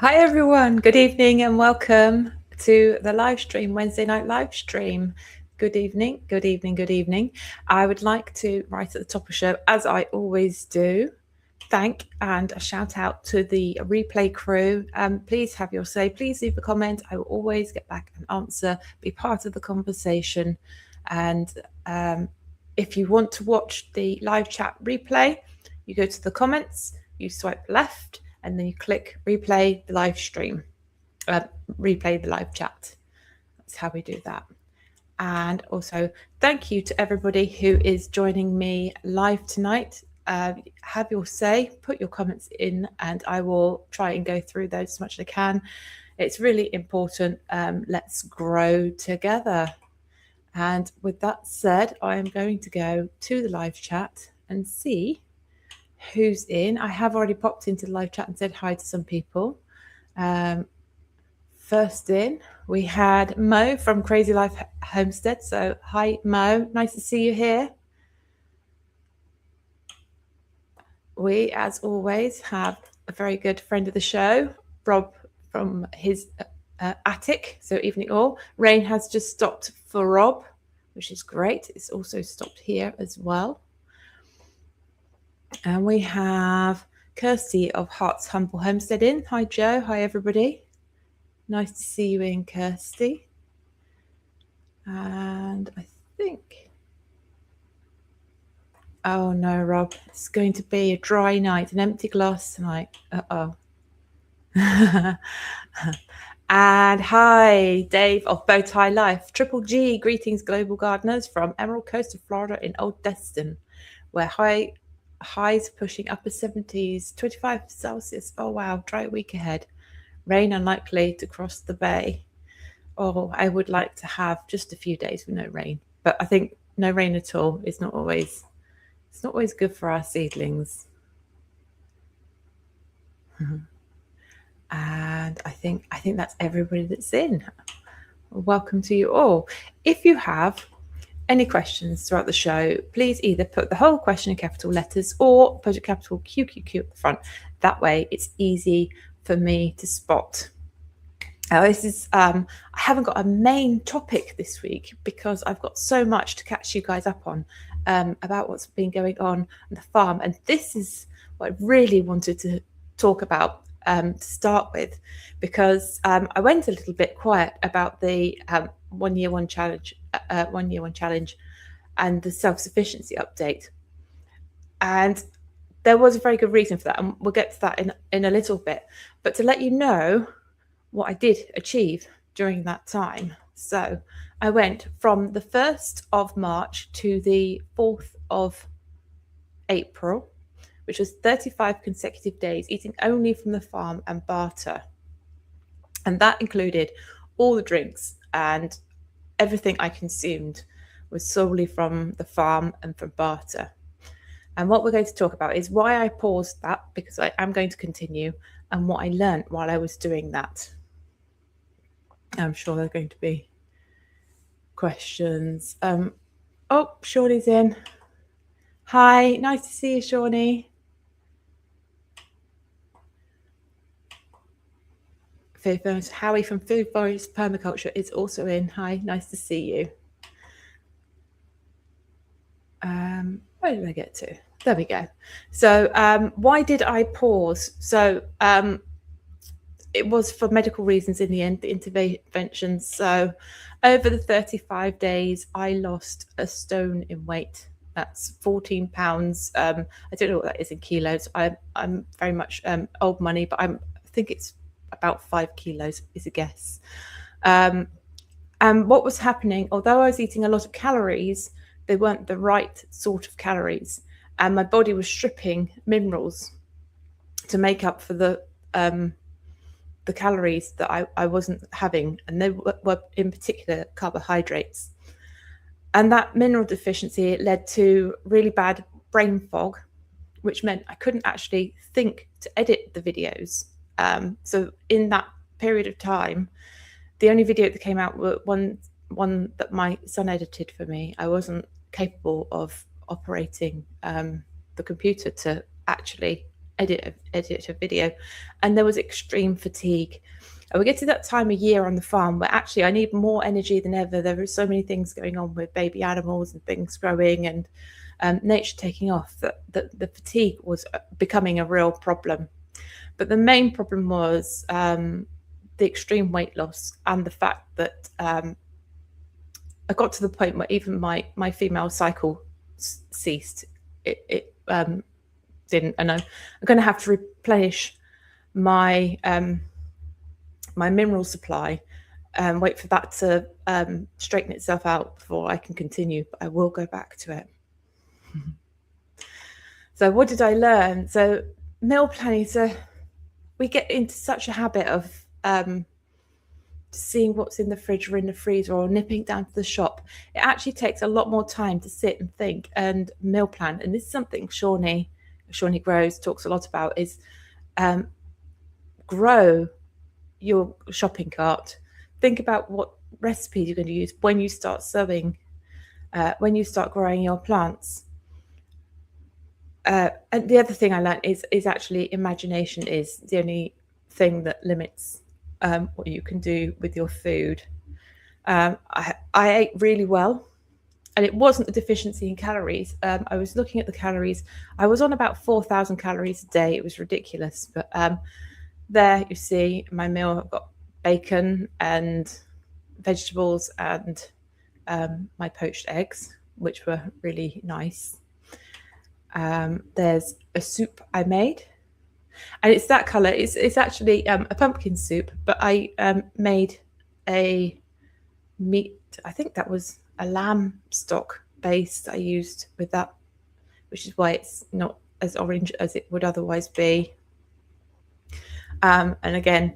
Hi everyone, good evening and welcome to the live stream, Wednesday night live stream. Good evening, good evening, good evening. I would like to, right at the top of the show, as I always do, thank and a shout out to the replay crew. Please have your say, please leave a comment. I will always get back and answer, be part of the conversation. And if you want to watch the live chat replay, you go to the comments, you swipe left, and then you click replay the live stream, replay the live chat. That's how we do that. And also thank you to everybody who is joining me live tonight. Have your say, put your comments in, and I will try and go through those as much as I can. It's really important. Let's grow together. And with that said, I am going to go to the live chat and see who's in. I have already popped into the live chat and said hi to some people. First in, we had Mo from Crazy Life Homestead. So hi, Mo. Nice to see you here. We, as always, have a very good friend of the show, Rob from his attic. So evening all. Rain has just stopped for Rob, which is great. It's also stopped here as well. And we have Kirsty of Heart's Humble Homestead in. Hi, Joe. Hi, everybody. Nice to see you in, Kirsty. And I think... Oh, no, Rob. It's going to be a dry night, an empty glass tonight. Uh-oh. And hi, Dave of Bowtie Life. Triple G, greetings, global gardeners from Emerald Coast of Florida in Old Destin, where highs pushing upper 70s, 25 Celsius. Oh, wow, dry week ahead. Rain unlikely to cross the bay. Oh, I would like to have just a few days with no rain. But I think no rain at all is not always, it's not always good for our seedlings. And I think that's everybody that's in. Welcome to you all. If you have any questions throughout the show, please either put the whole question in capital letters or put a capital QQQ at the front. That way it's easy for me to spot. This is I haven't got a main topic this week because I've got so much to catch you guys up on about what's been going on the farm, and this is what I really wanted to talk about to start with, because I went a little bit quiet about the 1 year one challenge, and the self-sufficiency update, and there was a very good reason for that, and we'll get to that in a little bit. But to let you know what I did achieve during that time. So I went from the 1st of March to the 4th of April, which was 35 consecutive days, eating only from the farm and barter. And that included all the drinks, and everything I consumed was solely from the farm and from barter. And what we're going to talk about is why I paused that, because I am going to continue, and what I learned while I was doing that. I'm sure there are going to be questions. Oh, Shawnee's in. Hi, nice to see you, Shawnee. Howie from Food Forest Permaculture is also in. Hi, nice to see you. Where did I get to? There we go. So why did I pause? So it was for medical reasons in the end, the interventions. So over the 35 days, I lost a stone in weight. That's 14 pounds. I don't know what that is in kilos. I'm very much old money, but I think it's about 5 kilos is a guess. And what was happening, although I was eating a lot of calories, they weren't the right sort of calories. And my body was stripping minerals to make up for the calories that I wasn't having, and they were in particular carbohydrates. And that mineral deficiency led to really bad brain fog, which meant I couldn't actually think to edit the videos. So in that period of time, the only video that came out was one that my son edited for me. I wasn't capable of operating the computer to actually edit a video, and there was extreme fatigue. And we get to that time of year on the farm where actually I need more energy than ever. There are so many things going on with baby animals and things growing and nature taking off, that the fatigue was becoming a real problem. But the main problem was the extreme weight loss and the fact that I got to the point where even my female cycle ceased. It didn't, and I'm going to have to replenish my my mineral supply and wait for that to straighten itself out before I can continue. But I will go back to it. So what did I learn? So meal planning. So we get into such a habit of seeing what's in the fridge or in the freezer or nipping down to the shop. It actually takes a lot more time to sit and think and meal plan. And this is something Shawnee Grows talks a lot about, is grow your shopping cart. Think about what recipes you're going to use when you start sowing, when you start growing your plants. And the other thing I learned is actually imagination is the only thing that limits what you can do with your food. I ate really well, and it wasn't a deficiency in calories. I was looking at the calories. I was on about 4,000 calories a day. It was ridiculous. But there you see my meal. I've got bacon and vegetables and my poached eggs, which were really nice. There's a soup I made, and it's that color. It's actually a pumpkin soup, but I made a meat. I think that was a lamb stock base I used with that, which is why it's not as orange as it would otherwise be. And again,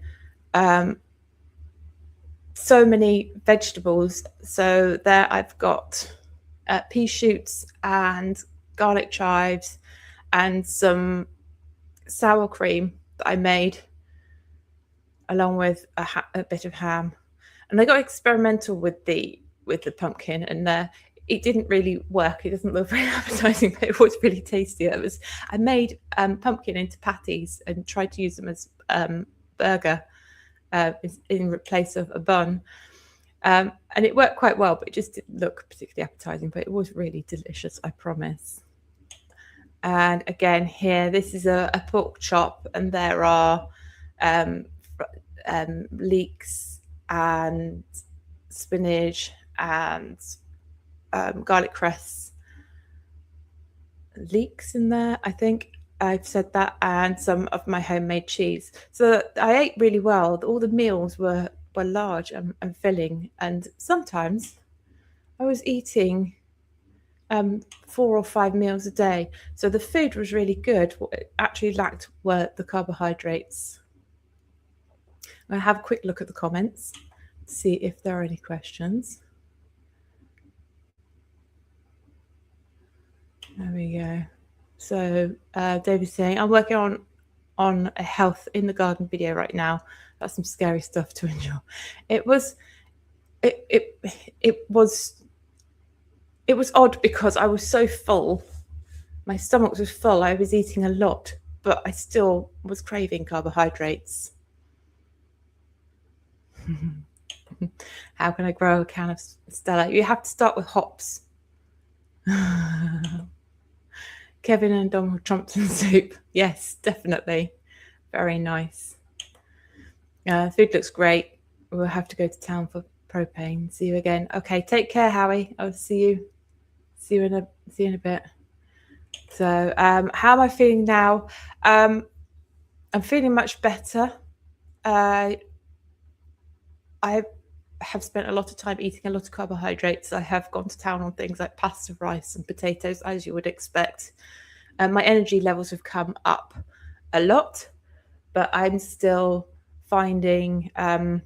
so many vegetables. So there I've got pea shoots and garlic chives and some sour cream that I made along with a bit of ham. And I got experimental with the pumpkin, and it didn't really work. It doesn't look very appetizing, but it was really tasty. I made pumpkin into patties and tried to use them as burger in place of a bun. And it worked quite well, but it just didn't look particularly appetizing, but it was really delicious, I promise. And again, here, this is a pork chop, and there are leeks and spinach and garlic cress. Leeks in there, I think I've said that, and some of my homemade cheese. So I ate really well. All the meals were large and filling, and sometimes I was eating 4 or 5 meals a day. So the food was really good. What it actually lacked were the carbohydrates. I'll have a quick look at the comments to see if there are any questions. There we go. So David's saying, I'm working on a health in the garden video right now. That's some scary stuff to endure. It was odd because I was so full. My stomach was full. I was eating a lot, but I still was craving carbohydrates. How can I grow a can of Stella? You have to start with hops. Kevin and Donald Trumpton soup. Yes, definitely. Very nice. Food looks great. We'll have to go to town for propane. See you again. Okay, take care, Howie. I'll see you in a bit. So how am I feeling now? I'm feeling much better. I have spent a lot of time eating a lot of carbohydrates. I have gone to town on things like pasta, rice and potatoes, as you would expect. My energy levels have come up a lot, but I'm still finding the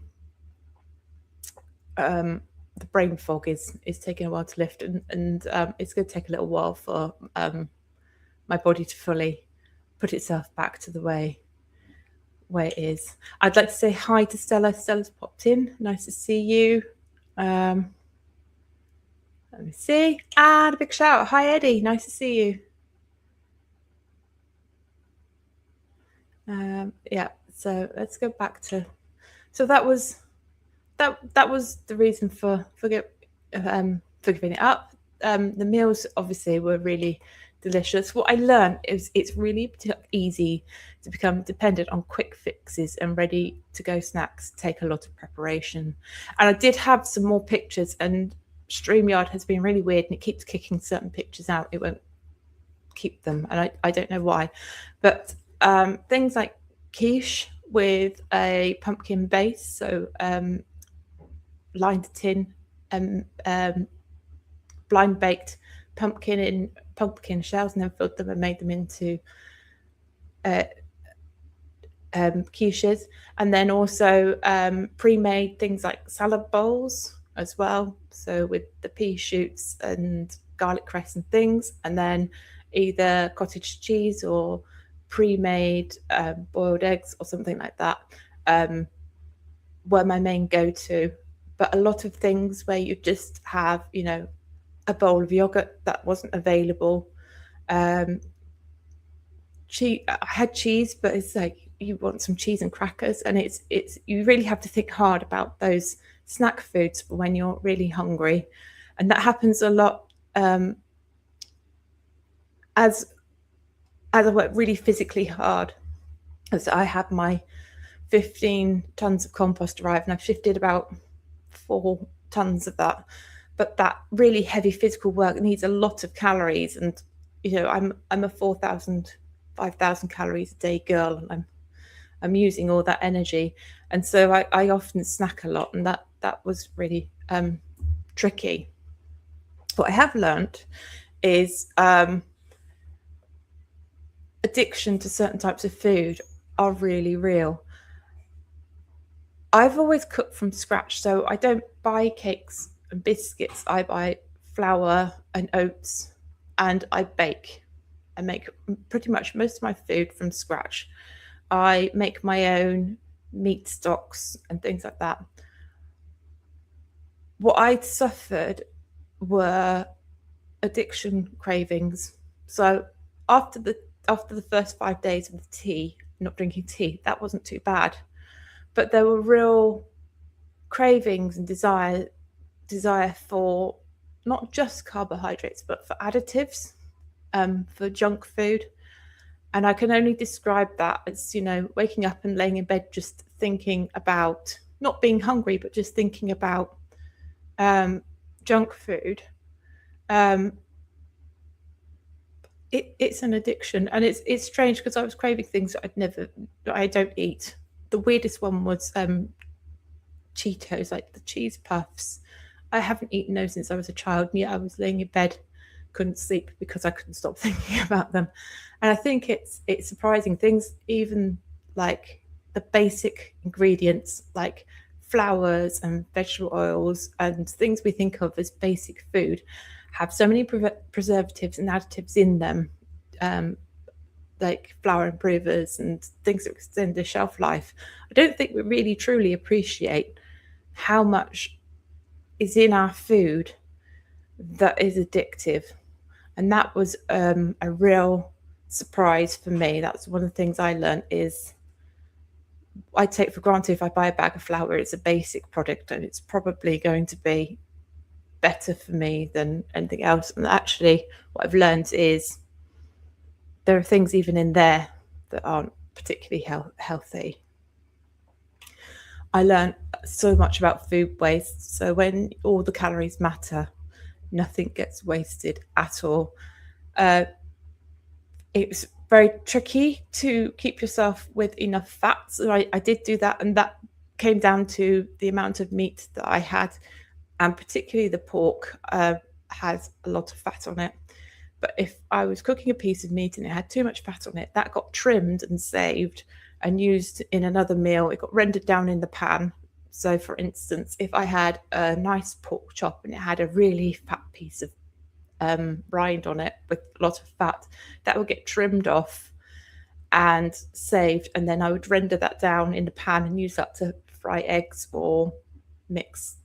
brain fog is taking a while to lift, and it's going to take a little while for my body to fully put itself back to the way it is. I'd like to say hi to Stella. Stella's popped in. Nice to see you. Let me see. And a big shout out. Hi, Eddie. Nice to see you. Yeah, so let's go back to. So that was the reason for giving it up. The meals obviously were really delicious. What I learned is it's really easy to become dependent on quick fixes, and ready to go snacks take a lot of preparation. And I did have some more pictures, and StreamYard has been really weird and it keeps kicking certain pictures out. It won't keep them, and I don't know why. But things like quiche with a pumpkin base, so lined tin and blind baked pumpkin in pumpkin shells, and then filled them and made them into quiches. And then also pre-made things like salad bowls as well, so with the pea shoots and garlic cress and things, and then either cottage cheese or pre-made boiled eggs or something like that were my main go-to. But a lot of things where you just have, a bowl of yogurt that wasn't available. I had cheese, but it's like you want some cheese and crackers, and it's you really have to think hard about those snack foods for when you're really hungry, and that happens a lot as I work really physically hard. As I had my 15 tons of compost arrive, and I've shifted about 4 tons of that. But that really heavy physical work needs a lot of calories, and I'm a 4,000, 5,000 calories a day girl, and I'm using all that energy, and so I often snack a lot, and that was really tricky. What I have learned is addiction to certain types of food are really real. I've always cooked from scratch, so I don't buy cakes and biscuits. I buy flour and oats, and I bake. I make pretty much most of my food from scratch. I make my own meat stocks and things like that. What I suffered were addiction cravings. So after the first 5 days of the tea, not drinking tea, that wasn't too bad. But there were real cravings and desire for not just carbohydrates, but for additives, for junk food. And I can only describe that as, waking up and laying in bed just thinking about not being hungry, but just thinking about junk food. It's an addiction, and it's strange because I was craving things that I don't eat. The weirdest one was Cheetos, like the cheese puffs. I haven't eaten those since I was a child, and yet I was laying in bed, couldn't sleep because I couldn't stop thinking about them. And I think it's surprising things, even like the basic ingredients like flours and vegetable oils and things we think of as basic food have so many preservatives and additives in them, like flour improvers and things that extend the shelf life. I don't think we really truly appreciate how much is in our food that is addictive. And that was a real surprise for me. That's one of the things I learned is I take for granted if I buy a bag of flour, it's a basic product and it's probably going to be better for me than anything else. And actually what I've learned is there are things even in there that aren't particularly healthy. I learned so much about food waste. So when all the calories matter, nothing gets wasted at all. It's very tricky to keep yourself with enough fat. So I did do that, and that came down to the amount of meat that I had, and particularly the pork has a lot of fat on it. But if I was cooking a piece of meat and it had too much fat on it, that got trimmed and saved and used in another meal. It got rendered down in the pan. So for instance, if I had a nice pork chop and it had a really fat piece of rind on it with a lot of fat, that would get trimmed off and saved, and then I would render that down in the pan and use that to fry eggs or mix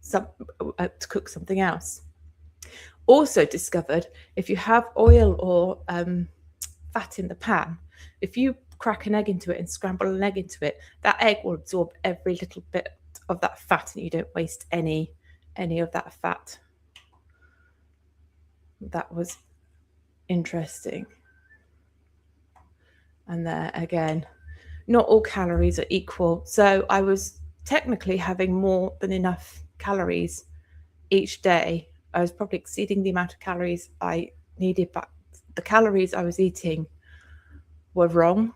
some to cook something else. Also discovered if you have oil or fat in the pan, if you crack an egg into it and scramble an egg into it, that egg will absorb every little bit of that fat, and you don't waste any of that fat. That was interesting. And there again, not all calories are equal. So I was technically having more than enough calories each day. I was probably exceeding the amount of calories I needed, but the calories I was eating were wrong.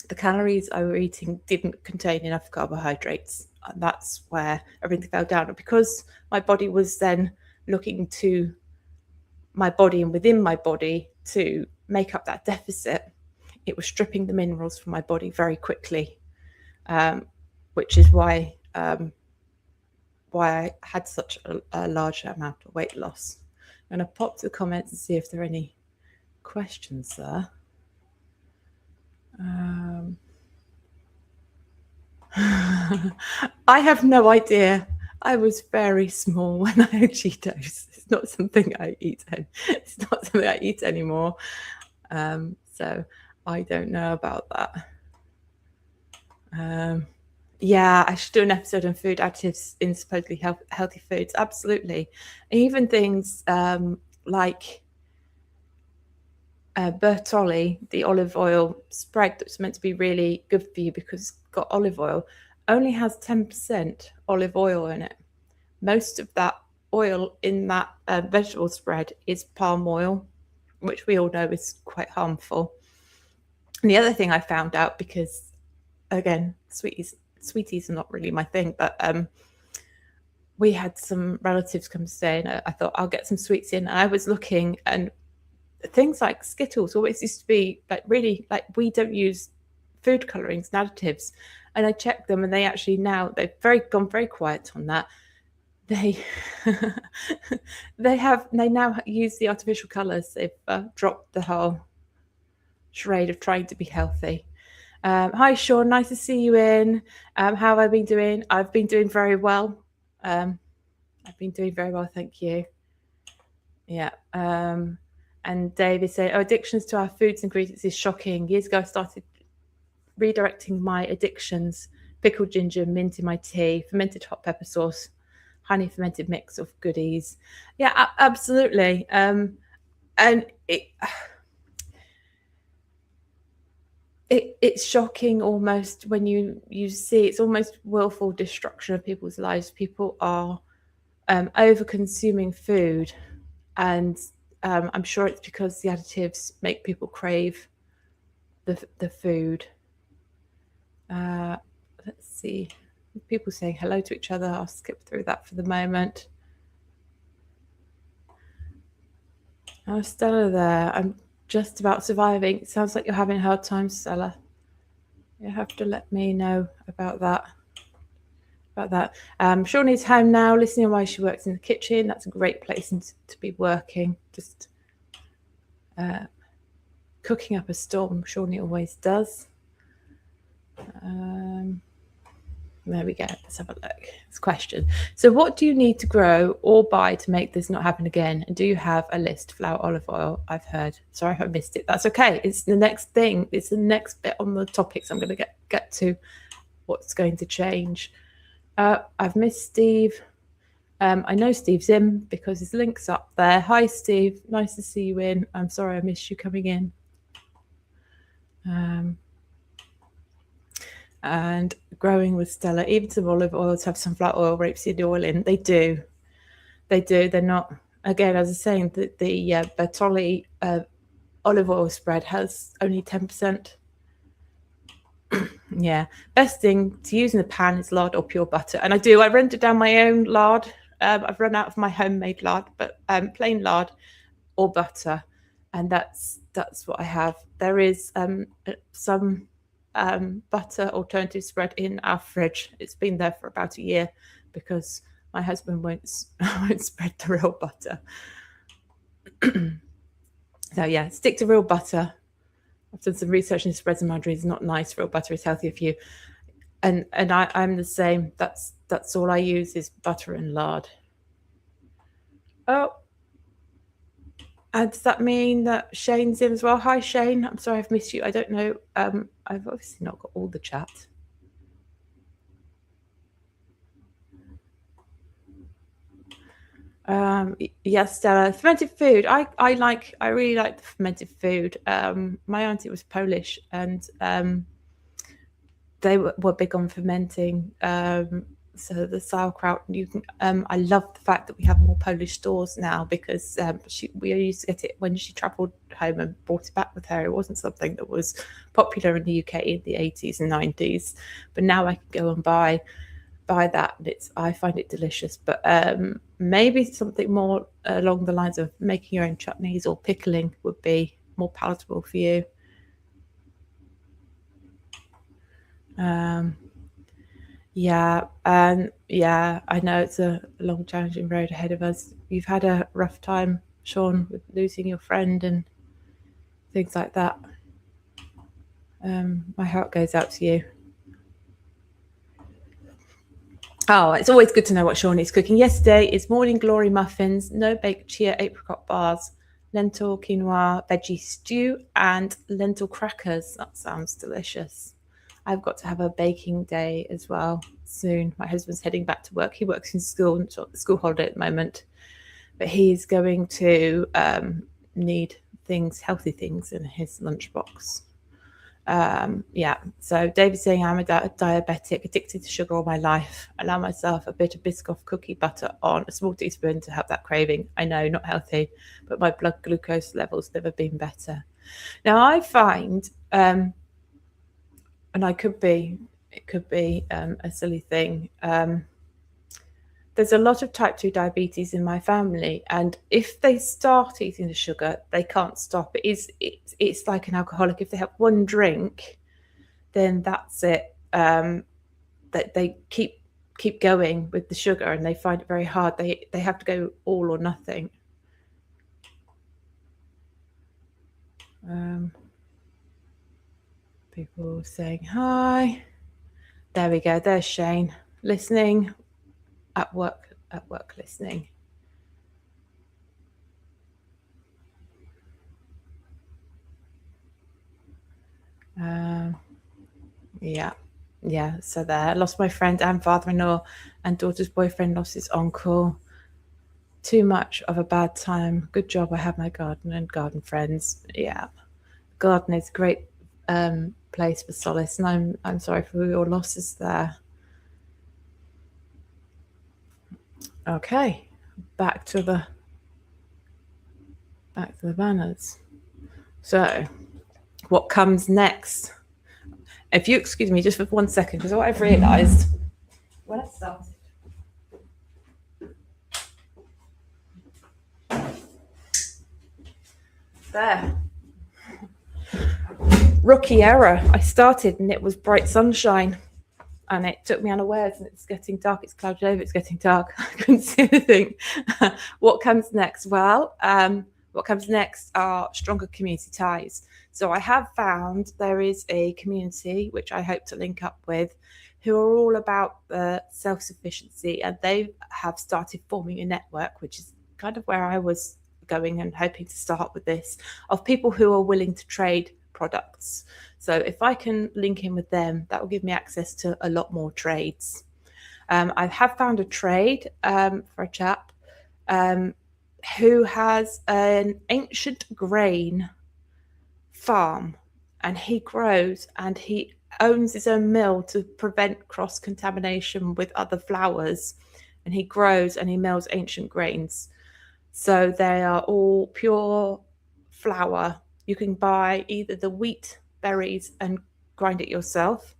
The calories I was eating didn't contain enough carbohydrates. And that's where everything fell down. And because my body was then looking to my body and within my body to make up that deficit, it was stripping the minerals from my body very quickly, which is why I had such a large amount of weight loss. I'm going to pop to the comments and see if there are any questions there. I have no idea. I was very small when I had Cheetos. It's not something I eat. It's not something I eat anymore. So I don't know about that. Yeah, I should do an episode on food additives in supposedly healthy foods. Absolutely. Even things like Bertolli, the olive oil spread that's meant to be really good for you because it's got olive oil, only has 10% olive oil in it. Most of that oil in that vegetable spread is palm oil, which we all know is quite harmful. And the other thing I found out, because again, sweeties are not really my thing, but we had some relatives come stay, and I thought I'll get some sweets in. And I was looking, and things like Skittles always used to be like really, like, we don't use food colorings and additives. And I checked them, and they actually now they've gone very quiet on that. They they now use the artificial colors. They've dropped the whole charade of trying to be healthy. Hi Sean, nice to see you in. How have I been doing? I've been doing very well. I've been doing very well, thank you. Yeah. And Dave is saying, addictions to our foods ingredients is shocking. Years ago, I started redirecting my addictions: pickled ginger, mint in my tea, fermented hot pepper sauce, honey fermented mix of goodies. Yeah, absolutely. And it's shocking almost when you see it's almost willful destruction of people's lives. People are over consuming food, and I'm sure it's because the additives make people crave the food. Let's see, people saying hello to each other. I'll skip through that for the moment. Oh, Stella there. I'm just about surviving. It sounds like you're having a hard time, Stella. You have to let me know about that. Shawnee's home now, listening while she works in the kitchen. That's a great place to be working. Just cooking up a storm. Shawnee always does. There we go. Let's have a look. This question. So what do you need to grow or buy to make this not happen again? And do you have a list? Flour, olive oil, I've heard. Sorry if I missed it. That's okay. It's the next thing. It's the next bit on the topics I'm going to get to. What's going to change? I've missed Steve. I know Steve's in because his link's up there. Hi, Steve. Nice to see you in. I'm sorry I missed you coming in. And growing with Stella, even some olive oils have sunflower oil, rapeseed oil in. They do. They're not, again, as I was saying, the Bertolli olive oil spread has only 10%. Yeah. Best thing to use in the pan is lard or pure butter. And I rendered down my own lard. I've run out of my homemade lard, but plain lard or butter. And that's what I have. There is some butter alternative spread in our fridge. It's been there for about a year because my husband won't spread the real butter. So yeah, stick to real butter. I've done some research into spreads and margarine. It's not nice. Real butter is healthier for you. And I'm the same. That's all I use is butter and lard. Oh, And does that mean that Shane's in as well? Hi, Shane. I'm sorry I've missed you. I don't know. I've obviously not got all the chat. Yes, Stella. Fermented food. I really like the fermented food. My auntie was Polish, and they were big on fermenting. So the sauerkraut, you can. I love the fact that we have more Polish stores now, because we used to get it when she travelled home and brought it back with her. It wasn't something that was popular in the UK in the 80s and 90s, but now I can go and buy that, and I find it delicious. But maybe something more along the lines of making your own chutneys or pickling would be more palatable for you. Yeah, I know it's a long, challenging road ahead of us. You've had a rough time, Sean, with losing your friend and things like that. My heart goes out to you. Oh, it's always good to know what Sean is cooking. Yesterday is morning glory muffins, no baked chia apricot bars, lentil quinoa veggie stew, and lentil crackers. That sounds delicious. I've got to have a baking day as well soon. My husband's heading back to work. He works in school, school holiday at the moment, but he's going to need healthy things in his lunchbox. So David's saying I'm a diabetic, addicted to sugar all my life. Allow myself a bit of Biscoff cookie butter on a small teaspoon to have that craving. I know, not healthy, but my blood glucose levels never been better. Now I find, and it could be a silly thing. There's a lot of type 2 diabetes in my family, and if they start eating the sugar, they can't stop. It's like an alcoholic. If they have one drink, then that's it. That they keep going with the sugar, and they find it very hard. They have to go all or nothing. People saying hi. There we go. There's Shane listening. At work listening. So there, I lost my friend and father-in-law, and daughter's boyfriend lost his uncle. Too much of a bad time. Good job I have my garden and garden friends. Yeah, garden is a great place for solace, and I'm sorry for your losses there. Okay, back to the banners. So, what comes next? If you excuse me just for 1 second, because what I've realised when I started. There. Rookie error. I started and it was bright sunshine, and it took me unawares, and it's getting dark. It's clouded over. It's getting dark. I couldn't see anything. What comes next? Well, what comes next are stronger community ties. So I have found there is a community, which I hope to link up with, who are all about the self-sufficiency, and they have started forming a network, which is kind of where I was going and hoping to start with this, of people who are willing to trade products. So if I can link in with them, that will give me access to a lot more trades. I have found a trade for a chap who has an ancient grain farm, and he grows, and he owns his own mill to prevent cross-contamination with other flours, and he grows and he mills ancient grains. So they are all pure flour. You can buy either the wheat berries and grind it yourself,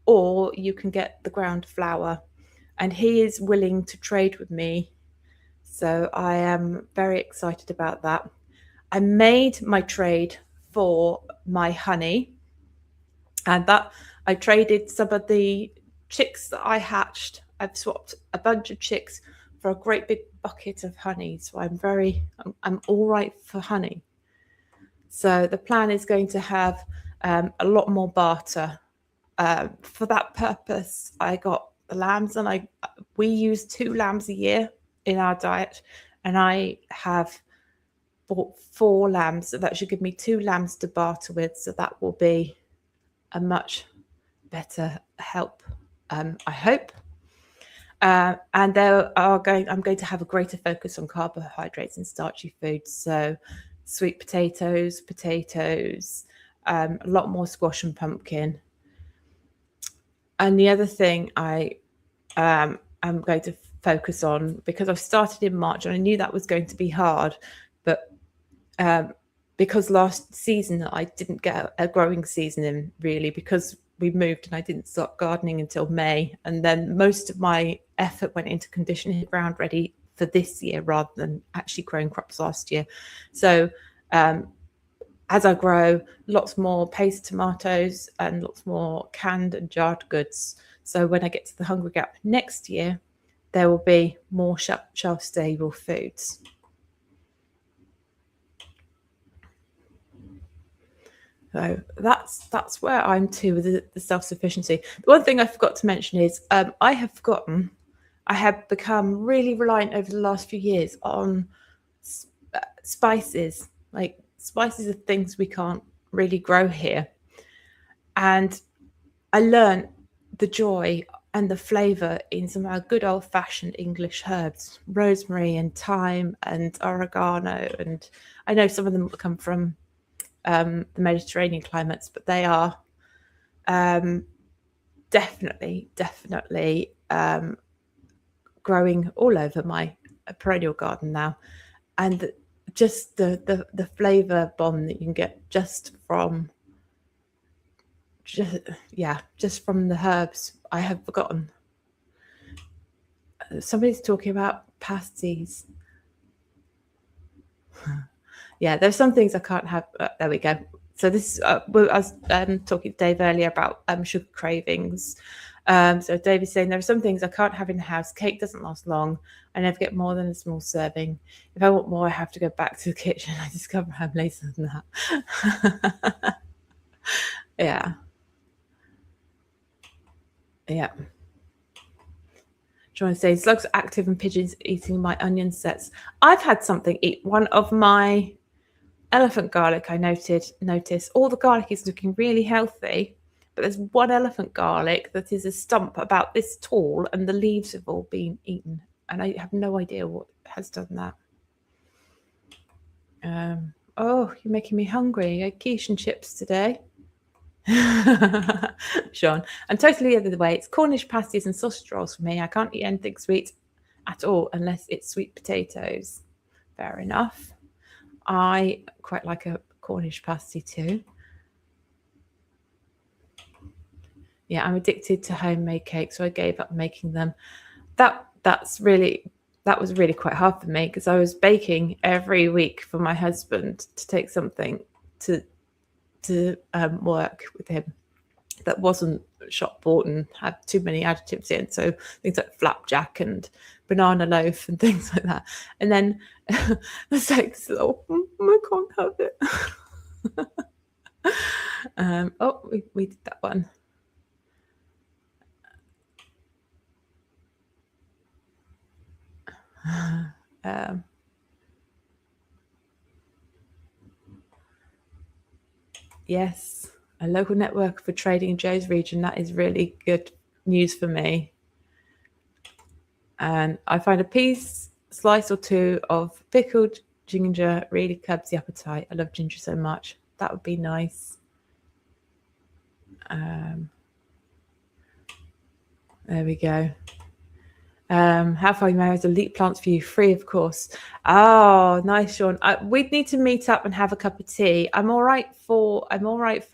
or you can get the ground flour, and he is willing to trade with me. So I am very excited about that. I made my trade for my honey, and that I traded some of the chicks that I hatched. I've swapped a bunch of chicks for a great big bucket of honey. So I'm all right for honey. So the plan is going to have a lot more barter. For that purpose, I got the lambs, and we use 2 lambs a year in our diet, and I have bought 4 lambs, so that should give me 2 lambs to barter with. So that will be a much better help, I hope. And I'm going to have a greater focus on carbohydrates and starchy foods. So sweet potatoes, a lot more squash and pumpkin. And the other thing I'm going to focus on, because I've started in March and I knew that was going to be hard, but because last season I didn't get a growing season in, really, because we moved and I didn't start gardening until May, and then most of my effort went into conditioning the ground ready for this year rather than actually growing crops last year. So as I grow, lots more paste tomatoes and lots more canned and jarred goods. So when I get to the Hungry Gap next year, there will be more shelf-stable foods. So that's where I'm to with the self-sufficiency. The one thing I forgot to mention is I have become really reliant over the last few years on spices. Like, spices are things we can't really grow here. And I learned the joy and the flavour in some of our good old-fashioned English herbs, rosemary and thyme and oregano. And I know some of them come from the Mediterranean climates, but they are definitely growing all over my perennial garden now. And just the flavour bomb that you can get just from the herbs. I have forgotten. Somebody's talking about pasties. Yeah, there's some things I can't have. There we go. So this, I was talking to Dave earlier about sugar cravings. So Dave is saying there are some things I can't have in the house. Cake doesn't last long. I never get more than a small serving. If I want more, I have to go back to the kitchen. I discover I'm later than that. Yeah. Trying to say slugs are active and pigeons eating my onion sets. I've had something eat one of my elephant garlic. I notice all the garlic is looking really healthy, but there's one elephant garlic that is a stump about this tall and the leaves have all been eaten, and I have no idea what has done that. Oh, you're making me hungry. You had quiche and chips today. Sean, I'm totally the other way. It's Cornish pasties and sausage rolls for me. I can't eat anything sweet at all unless it's sweet potatoes. Fair enough. I quite like a Cornish pasty too. Yeah, I'm addicted to homemade cakes, so I gave up making them. That was really quite hard for me, because I was baking every week for my husband to take something to work with him that wasn't shop bought and had too many additives in. So things like flapjack and banana loaf and things like that. And then it's like, oh, I can't have it. Oh, we did that one. Yes, a local network for trading in Joe's region. That is really good news for me. And I find a slice or two of pickled ginger really curbs the appetite. I love ginger so much. That would be nice. There we go. How far you married the leek plants for you? Free, of course. Oh, nice, Sean. We'd need to meet up and have a cup of tea. I'm all right for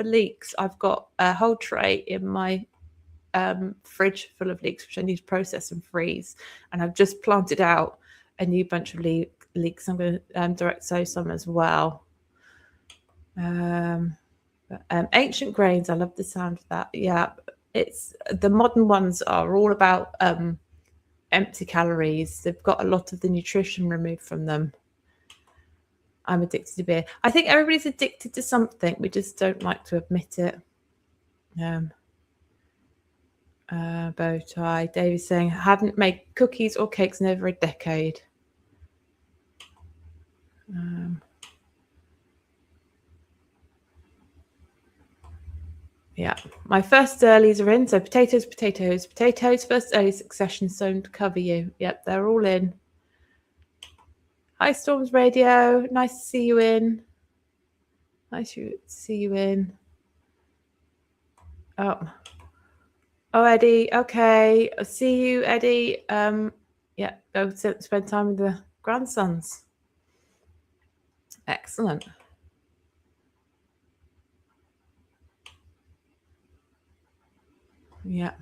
leeks. I've got a whole tray in my fridge full of leeks, which I need to process and freeze. And I've just planted out a new bunch of leeks. I'm going to direct sow some as well. Ancient grains. I love the sound of that. Yeah, it's the modern ones are all about empty calories. They've got a lot of the nutrition removed from them. I'm addicted to beer. I think everybody's addicted to something. We just don't like to admit it. Bow tie. David's saying, I haven't made cookies or cakes in over a decade. Yeah, my first earlies are in. So potatoes, potatoes, potatoes. First early succession sown to cover you. Yep, they're all in. Hi, Storms Radio. Nice to see you in. Nice to see you in. Oh, Eddie. Okay, I'll see you, Eddie. Yeah, go spend time with the grandsons. Excellent. Yeah.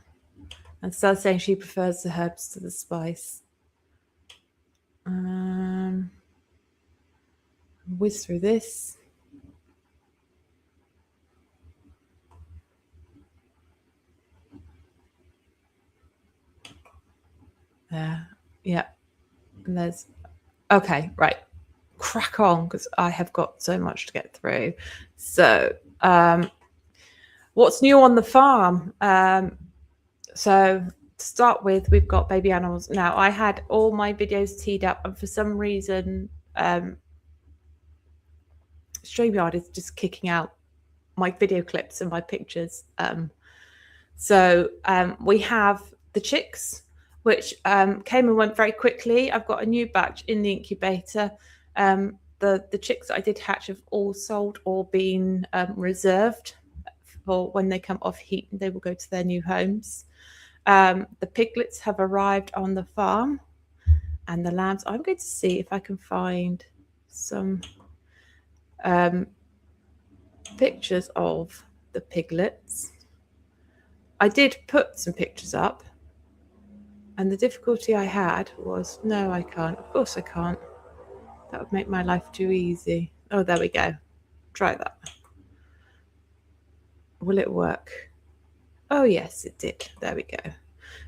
And Stella's saying she prefers the herbs to the spice. Whiz through this. Yeah. And there's okay, right. Crack on, because I have got so much to get through. So what's new on the farm? So to start with, we've got baby animals. Now, I had all my videos teed up, and for some reason, StreamYard is just kicking out my video clips and my pictures. So we have the chicks, which came and went very quickly. I've got a new batch in the incubator. The chicks that I did hatch have all sold or been reserved for when they come off heat and they will go to their new homes. The piglets have arrived on the farm, and the lambs. I'm going to see if I can find some pictures of the piglets. I did put some pictures up, and the difficulty I had was, no, I can't. Of course I can't. That would make my life too easy. Oh, there we go. Try that. Will it work? Oh, yes, it did. There we go.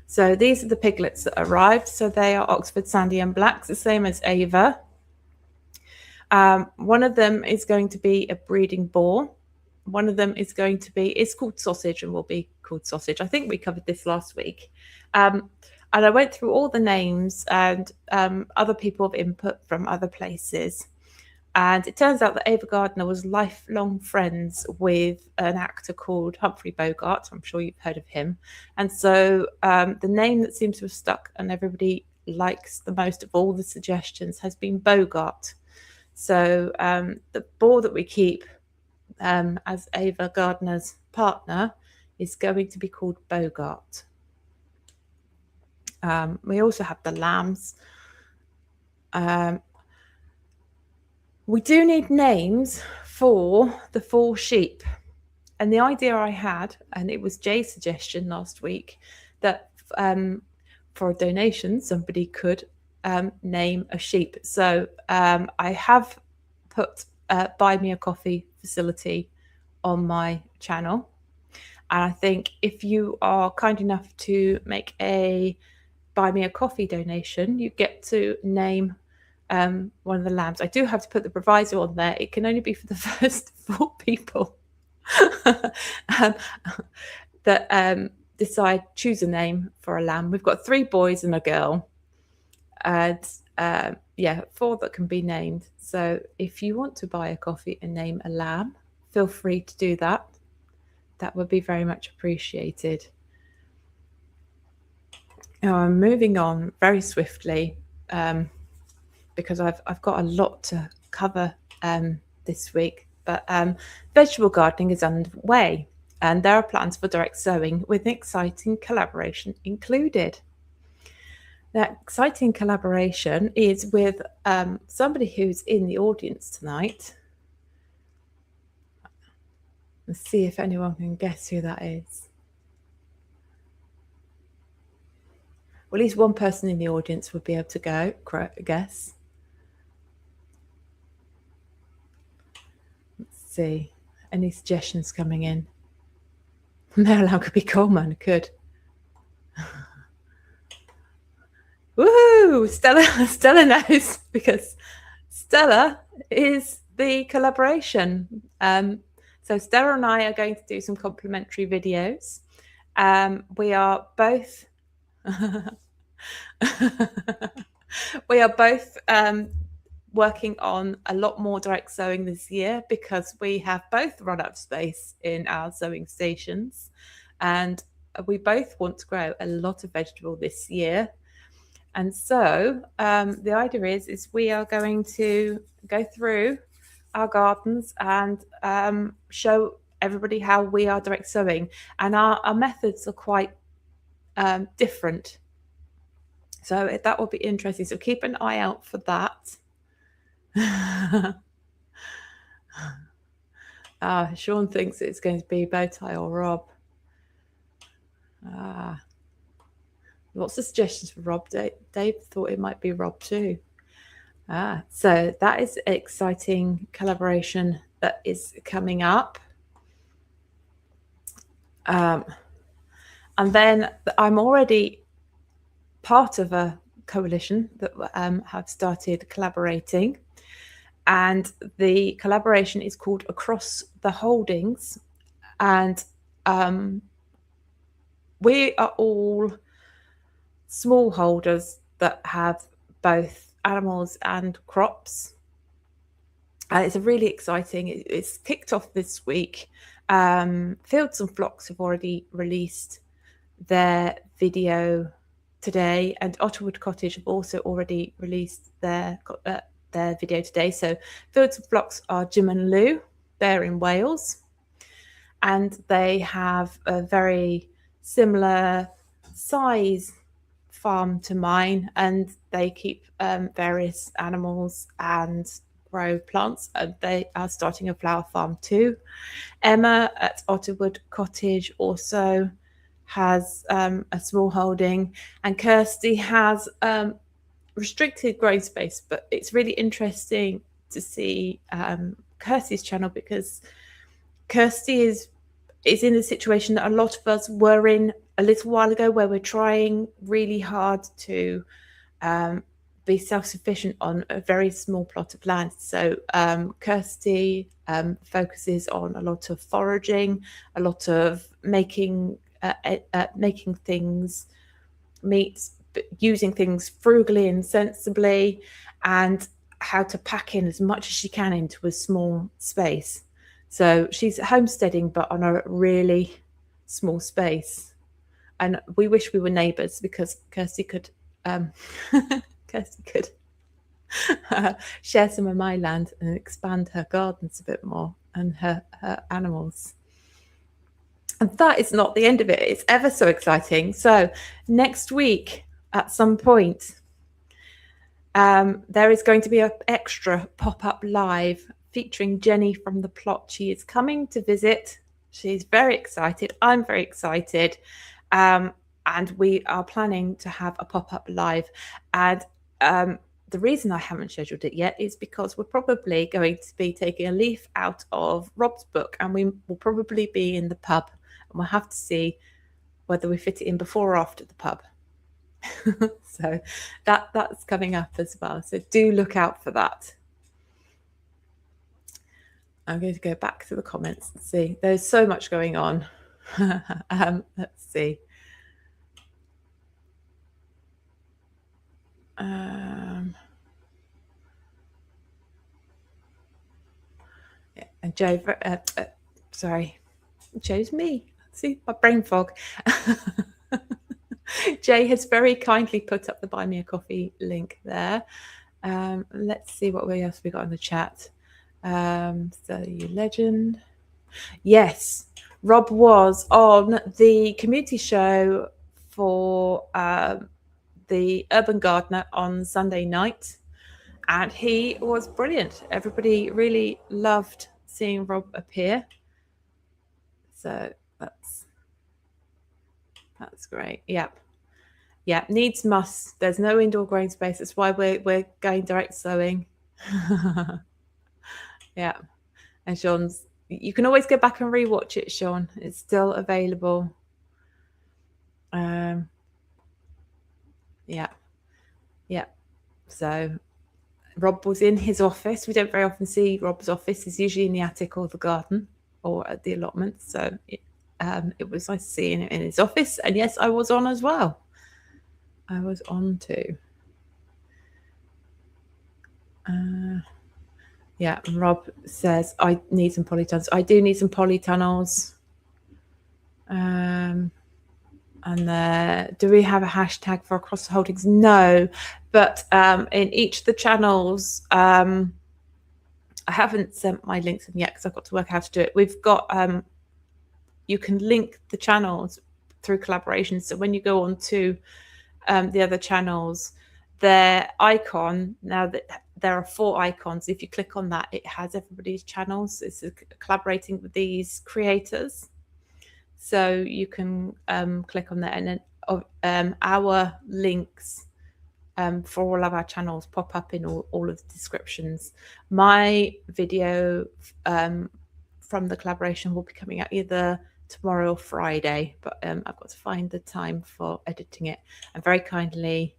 So these are the piglets that arrived. So they are Oxford Sandy and Blacks, the same as Ava. One of them is going to be a breeding boar. One of them is going to be, it's called Sausage and will be called Sausage. I think we covered this last week. And I went through all the names and other people have input from other places. And it turns out that Ava Gardner was lifelong friends with an actor called Humphrey Bogart. I'm sure you've heard of him. And so the name that seems to have stuck and everybody likes the most of all the suggestions has been Bogart. So the boar that we keep as Ava Gardner's partner is going to be called Bogart. We also have the lambs. We do need names for the 4 sheep. And the idea I had, and it was Jay's suggestion last week, that for a donation, somebody could name a sheep. So I have put Buy Me a Coffee facility on my channel. And I think if you are kind enough to make a Buy Me a Coffee donation, you get to name one of the lambs. I do have to put the proviso on there. It can only be for the first 4 people that choose a name for a lamb. We've got 3 boys and a girl, and 4 that can be named. So if you want to buy a coffee and name a lamb, feel free to do that. That would be very much appreciated. Now I'm moving on very swiftly because I've got a lot to cover this week. But vegetable gardening is underway, and there are plans for direct sowing with an exciting collaboration included. That exciting collaboration is with somebody who's in the audience tonight. Let's see if anyone can guess who that is. Well, at least one person in the audience would be able to guess. Let's see. Any suggestions coming in? Marilyn could be Coleman, could. Woohoo! Stella knows, because Stella is the collaboration. So Stella and I are going to do some complimentary videos. We are both working on a lot more direct sowing this year because we have both run out of space in our sowing stations, and we both want to grow a lot of vegetable this year. And so the idea is we are going to go through our gardens and show everybody how we are direct sowing, and our methods are quite different. So that will be interesting. So keep an eye out for that. Sean thinks it's going to be Bowtie or Rob. Lots of suggestions for Rob. Dave thought it might be Rob too. So that is an exciting collaboration that is coming up. And then I'm already part of a coalition that have started collaborating. And the collaboration is called Across the Holdings. And we are all smallholders that have both animals and crops. And it's a really exciting, it's kicked off this week. Fields and Flocks have already released their video today, and Otterwood Cottage have also already released their video today. So Fields and Flocks are Jim and Lou. They're in Wales, and they have a very similar size farm to mine, and they keep various animals and grow plants, and they are starting a flower farm too. Emma at Otterwood Cottage also has a small holding, and Kirsty has restricted growing space, but it's really interesting to see Kirsty's channel, because Kirsty is in a situation that a lot of us were in a little while ago, where we're trying really hard to be self-sufficient on a very small plot of land. So Kirsty focuses on a lot of foraging, a lot of making things, meats, using things frugally and sensibly, and how to pack in as much as she can into a small space. So she's homesteading, but on a really small space. And we wish we were neighbours, because Kirsty could share some of my land and expand her gardens a bit more, and her animals. And that is not the end of it. It's ever so exciting. So next week, at some point, there is going to be an extra pop-up live featuring Jenny from The Plot. She is coming to visit. She's very excited. I'm very excited. And we are planning to have a pop-up live. And the reason I haven't scheduled it yet is because we're probably going to be taking a leaf out of Rob's book, and we will probably be in the pub, and we'll have to see whether we fit it in before or after the pub. So that's coming up as well. So do look out for that. I'm going to go back to the comments and see. There's so much going on. Let's see. Yeah, and Joe, sorry, Joe's me. See, my brain fog. Jay has very kindly put up the Buy Me a Coffee link there. Let's see what else we got in the chat. So you legend. Yes, Rob was on the community show for the Urban Gardener on Sunday night, and he was brilliant. Everybody really loved seeing Rob appear. So that's great. Yep. Needs must. There's no indoor growing space. That's why we're going direct sowing. Yeah. And Sean's, you can always go back and rewatch it, Sean. It's still available. Yeah. So Rob was in his office. We don't very often see Rob's office. He's usually in the attic or the garden or at the allotment. So it was nice to see him in his office. And yes, I was on as well. I was on too. Yeah, Rob says, I need some polytunnels. I do need some polytunnels. And do we have a hashtag for across the holdings? No, but in each of the channels, I haven't sent my links in yet because I've got to work out how to do it. We've got, you can link the channels through collaboration. So when you go on to the other channels, their icon, now that there are 4 icons, if you click on that, it has everybody's channels. It's collaborating with these creators. So you can click on that, and then our links for all of our channels pop up in all of the descriptions. My video from the collaboration will be coming out either tomorrow or Friday, but I've got to find the time for editing it. And very kindly,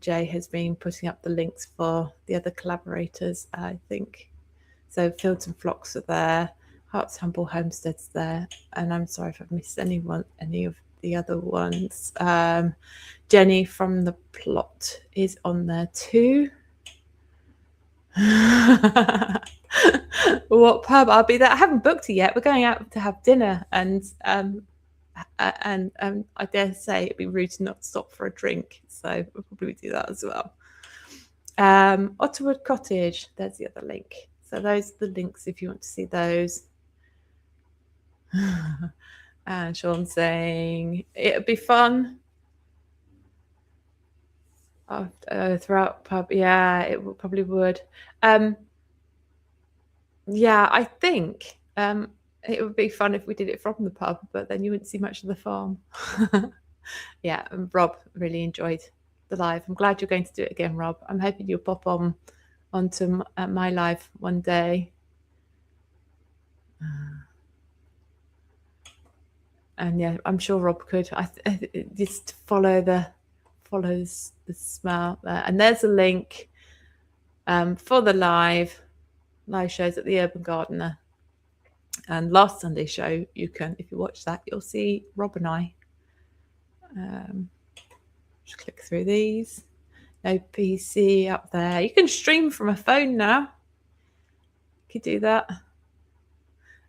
Jay has been putting up the links for the other collaborators, I think. So Fields and Flocks are there, Heart's Humble Homestead's there, and I'm sorry if I've missed any of the other ones. Jenny from The Plot is on there too. What pub? I'll be there. I haven't booked it yet. We're going out to have dinner, and I dare say it'd be rude to not stop for a drink, so we'll probably do that as well. Otterwood Cottage, there's the other link. So those are the links if you want to see those. And Sean saying it'd be fun. Throughout pub, yeah, it probably would. Yeah, I think it would be fun if we did it from the pub, but then you wouldn't see much of the farm. Yeah, and Rob really enjoyed the live. I'm glad you're going to do it again, Rob. I'm hoping you'll pop onto my live one day. And yeah, I'm sure Rob could. Just follows the smell there. And there's a link for the live shows at the Urban Gardener. And last Sunday's show, you can, if you watch that, you'll see Rob and I. Just click through these. No PC up there. You can stream from a phone now. You could do that.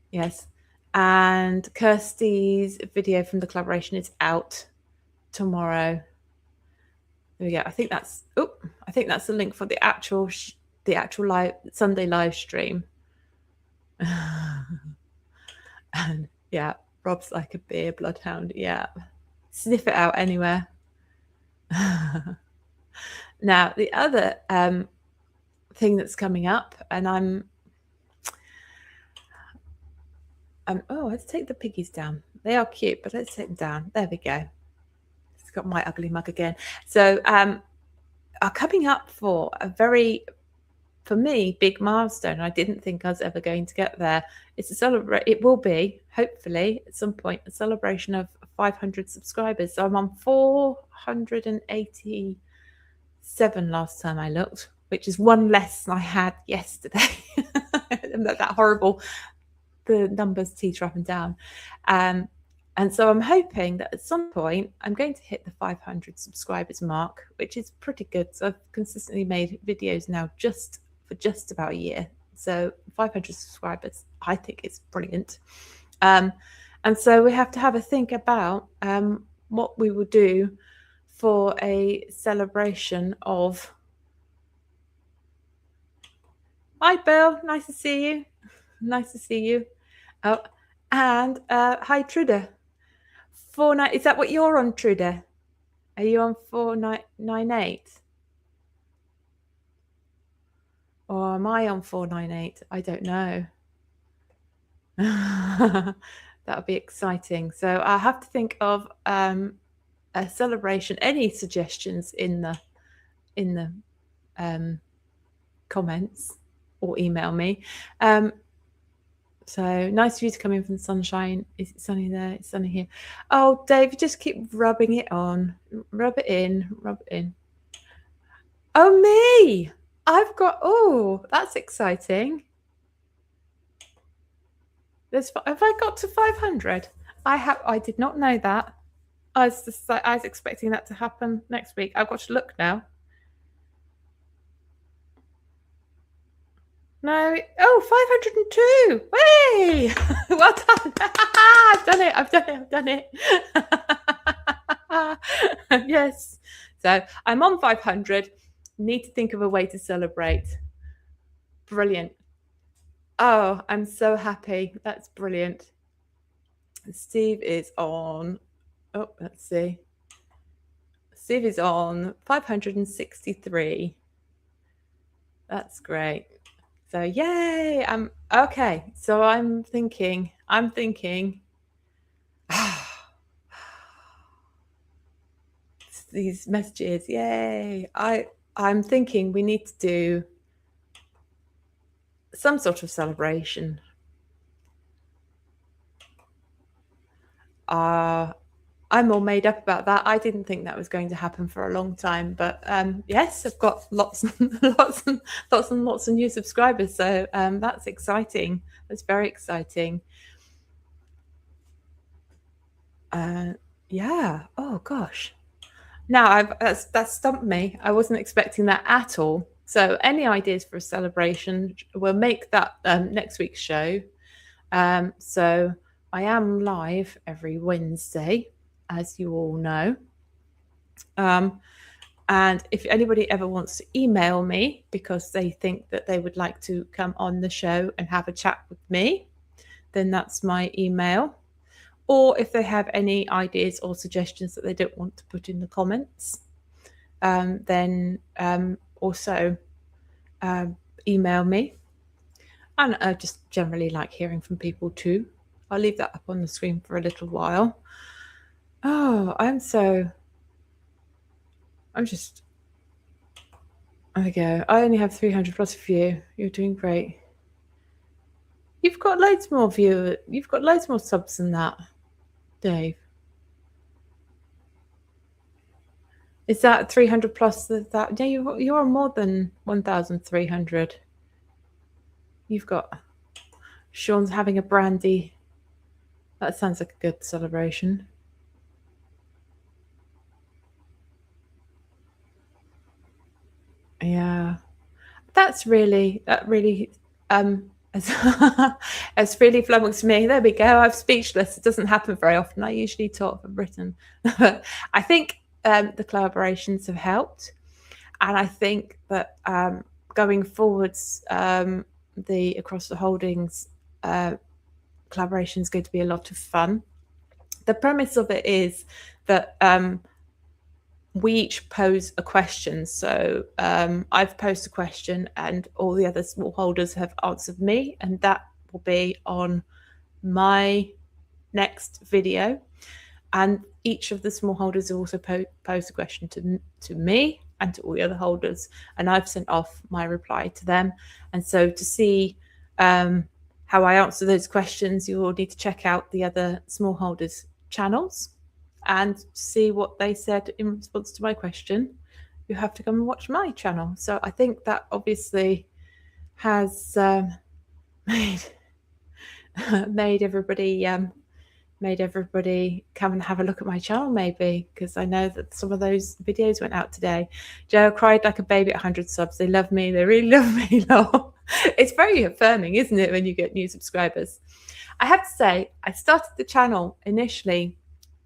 Yes. And Kirsty's video from the collaboration is out tomorrow. There we go. I think that's the link for the actual live Sunday live stream. And yeah, Rob's like a beer bloodhound. Yeah, sniff it out anywhere. Now the other thing that's coming up, and oh, let's take the piggies down. They are cute, but let's take them down. There we go. It's got my ugly mug again. So are coming up for a very, for me, big milestone. I didn't think I was ever going to get there. It's it will be, hopefully, at some point, a celebration of 500 subscribers. So I'm on 487 last time I looked, which is one less than I had yesterday. That horrible, the numbers teeter up and down. And so I'm hoping that at some point I'm going to hit the 500 subscribers mark, which is pretty good. So I've consistently made videos now for just about a year. So 500 subscribers, I think it's brilliant. And so we have to have a think about what we will do for a celebration of. Hi, Bill. Nice to see you. Nice to see you. Oh, and hi, Truda. 49. Is that what you're on, Truda? Are you on 498? Or am I on 498? I don't know. That would be exciting. So I have to think of a celebration. Any suggestions in the comments, or email me. So nice of you to come in from the sunshine. Is it sunny there? It's sunny here. Oh, Dave, just keep rubbing it on. Rub it in. Rub it in. Oh, me! I've got. Oh, that's exciting. Have I got to 500? I did not know that. I was expecting that to happen next week. I've got to look now. No. Oh, 502. Hey! Well done. I've done it. I've done it. Yes. So I'm on 500. Need to think of a way to celebrate. Brilliant. Oh, I'm so happy. That's brilliant. Steve is on. Oh, let's see. Steve is on 563. That's great. So yay! Okay. So I'm thinking. These messages. Yay! I'm thinking we need to do some sort of celebration. I'm all made up about that. I didn't think that was going to happen for a long time, but yes, I've got lots and lots of new subscribers, so that's exciting. That's very exciting. Yeah. Oh gosh. Now that's stumped me. I wasn't expecting that at all. So any ideas for a celebration? We'll make that next week's show. So I am live every Wednesday, as you all know. And if anybody ever wants to email me because they think that they would like to come on the show and have a chat with me, then that's my email. Or if they have any ideas or suggestions that they don't want to put in the comments, then also email me. And I just generally like hearing from people too. I'll leave that up on the screen for a little while. Oh, there we go. I only have 300 plus of you. You're doing great. You've got loads more viewers. You've got loads more subs than that, Dave. Is that 300 plus that? Yeah, you're more than 1,300. You've got Sean's having a brandy. That sounds like a good celebration. Yeah, that really it's really flummoxed me. There we go. I'm speechless. It doesn't happen very often. I usually talk from Britain. I think the collaborations have helped, and I think that going forwards, the Across the Holdings collaboration is going to be a lot of fun. The premise of it is that we each pose a question. So I've posed a question and all the other smallholders have answered me, and that will be on my next video. And each of the smallholders also posed a question to me and to all the other holders, and I've sent off my reply to them. And so to see how I answer those questions, you will need to check out the other smallholders' channels and see what they said in response to my question. You have to come and watch my channel. So I think that obviously has made everybody come and have a look at my channel, maybe, because I know that some of those videos went out today. Joe cried like a baby at 100 subs. They love me. They really love me. It's very affirming, isn't it, when you get new subscribers? I have to say, I started the channel initially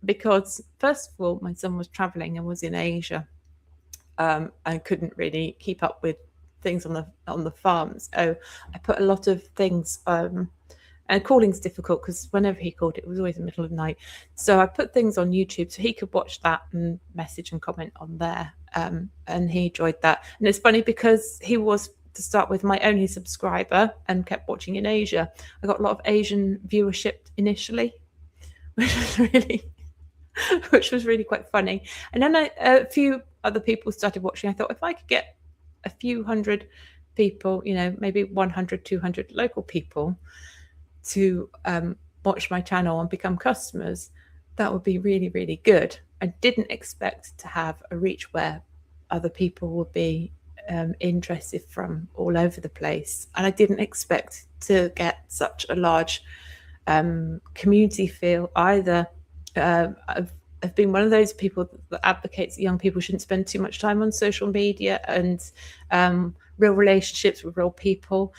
because, first of all, my son was traveling and was in Asia. I couldn't really keep up with things on the farm, so I put a lot of things. And calling's difficult because whenever he called, it was always in the middle of the night. So I put things on YouTube so he could watch that and message and comment on there. And he enjoyed that. And it's funny because he was, to start with, my only subscriber and kept watching in Asia. I got a lot of Asian viewership initially, which was really quite funny. And then a few other people started watching. I thought if I could get a few hundred people, maybe 100, 200 local people to watch my channel and become customers, that would be really, really good. I didn't expect to have a reach where other people would be interested from all over the place. And I didn't expect to get such a large community feel either. I've been one of those people that advocates that young people shouldn't spend too much time on social media and real relationships with real people.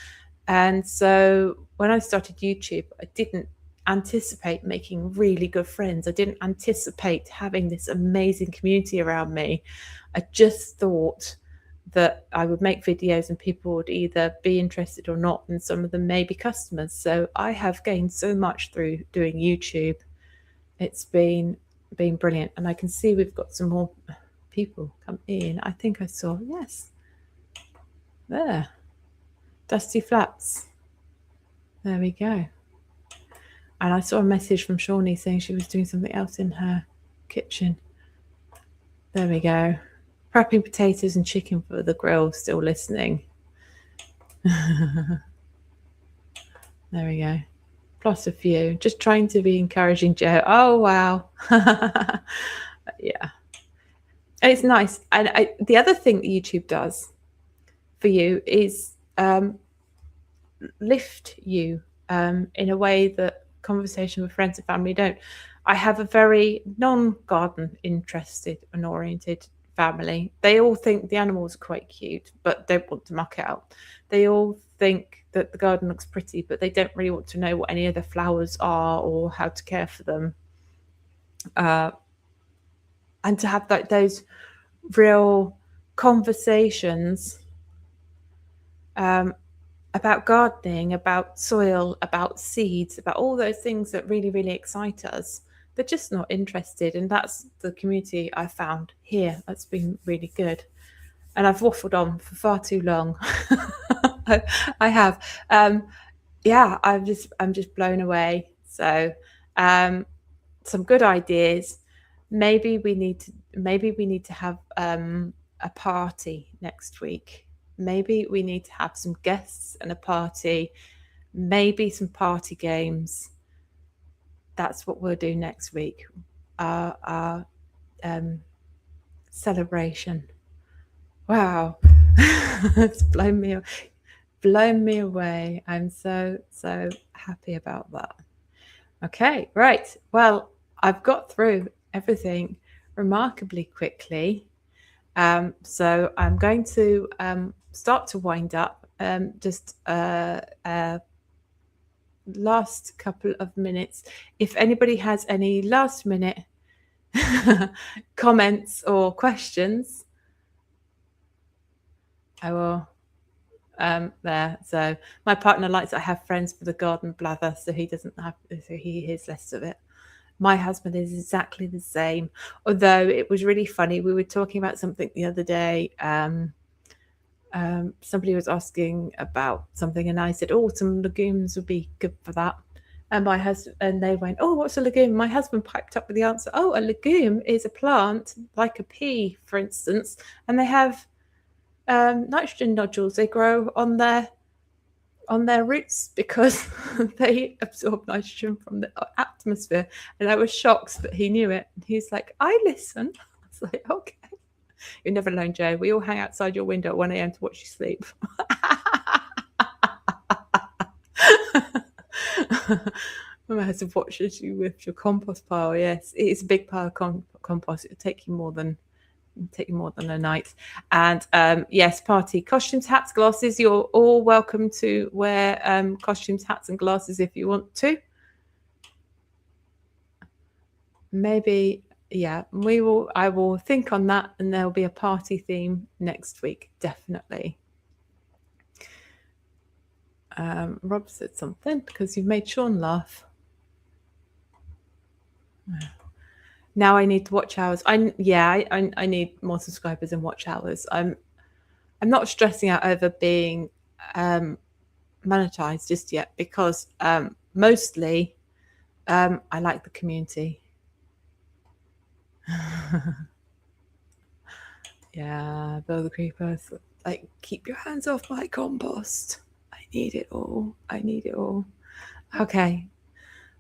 And so when I started YouTube, I didn't anticipate making really good friends. I didn't anticipate having this amazing community around me. I just thought that I would make videos and people would either be interested or not, and some of them may be customers. So I have gained so much through doing YouTube. It's been brilliant, and I can see we've got some more people come in. I think I saw, yes, there, Dusty Flats. There we go. And I saw a message from Shawnee saying she was doing something else in her kitchen. There we go. Prepping potatoes and chicken for the grill, still listening. There we go. Plus a few. Just trying to be encouraging, Joe. Oh, wow. Yeah. And it's nice. And the other thing that YouTube does for you is lift you in a way that conversation with friends and family don't. I have a very non-garden interested and oriented family. They all think the animals are quite cute, but don't want to muck out. They all think that the garden looks pretty, but they don't really want to know what any of the flowers are or how to care for them. And to have those real conversations about gardening, about soil, about seeds, about all those things that really, really excite us. They're just not interested. And that's the community I found here. That's been really good. And I've waffled on for far too long. I have. Yeah, I'm just blown away. So some good ideas. Maybe we need to have a party next week. Maybe we need to have some guests and a party, maybe some party games. That's what we'll do next week. Our celebration. Wow. It's blown me away. I'm so happy about that. Okay, right. Well, I've got through everything remarkably quickly. So I'm going to start to wind up. Just last couple of minutes. If anybody has any last minute comments or questions, I will. There. So my partner likes I have friends for the garden blather, so he hears less of it. My husband is exactly the same. Although it was really funny. We were talking about something the other day. Somebody was asking about something, and I said, "Oh, some legumes would be good for that." And my husband and they went, "Oh, what's a legume?" My husband piped up with the answer, "Oh, a legume is a plant like a pea, for instance, and they have nitrogen nodules. They grow on their roots because they absorb nitrogen from the atmosphere." And I was shocked that he knew it. And he's like, "I listen." I was like, "Okay, you're never alone, Joe. We all hang outside your window at 1 a.m. to watch you sleep." My husband watches you with your compost pile. Yes, it's a big pile of compost. It'll take you more than a night. And yes, party costumes, hats, glasses. You're all welcome to wear costumes, hats, and glasses if you want to. Maybe, yeah, I will think on that, and there'll be a party theme next week, definitely. Rob said something because you've made Sean laugh. Now I need watch hours. I need more subscribers and watch hours. I'm not stressing out over being monetized just yet because mostly I like the community. Yeah, Bill the Creepers. Like, keep your hands off my compost. I need it all. Okay.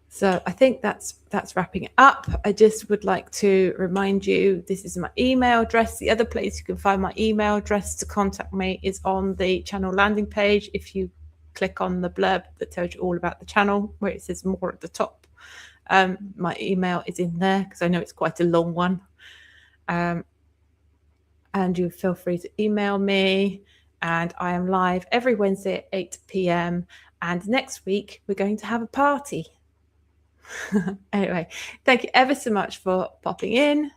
So I think that's wrapping it up. I just would like to remind you, this is my email address. The other place you can find my email address to contact me is on the channel landing page. If you click on the blurb that tells you all about the channel, where it says more at the top, my email is in there because I know it's quite a long one. And you feel free to email me. and I am live every Wednesday at 8 p.m. And next week, we're going to have a party. Anyway, thank you ever so much for popping in.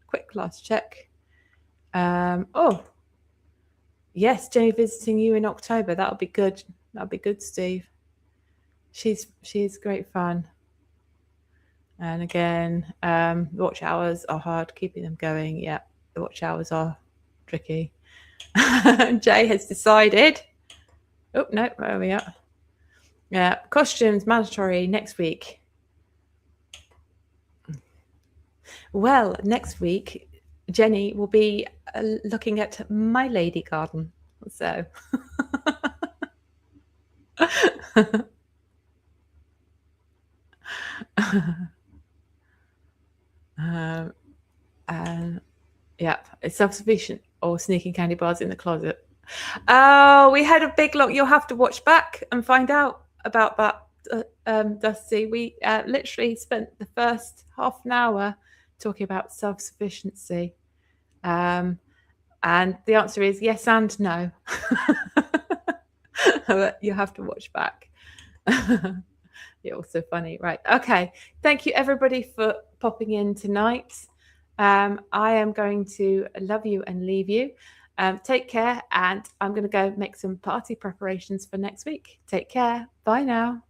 Quick last check. Oh, yes, Jenny visiting you in October. That'll be good. That'll be good, Steve. She's great fun. And again, the watch hours are hard, keeping them going. Yeah, the watch hours are tricky. Jay has decided. Oh, no, where are we at? Yeah, costumes mandatory next week. Well, next week, Jenny will be looking at my lady garden. So. And yeah, it's self-sufficient or sneaking candy bars in the closet. Oh, we had a big long. You'll have to watch back and find out about that, Dusty. We literally spent the first half an hour talking about self-sufficiency, and the answer is yes and no. But you have to watch back. You're also funny, right? Okay, thank you everybody for popping in tonight. I am going to love you and leave you. Take care, and I'm going to go make some party preparations for next week. Take care. Bye now.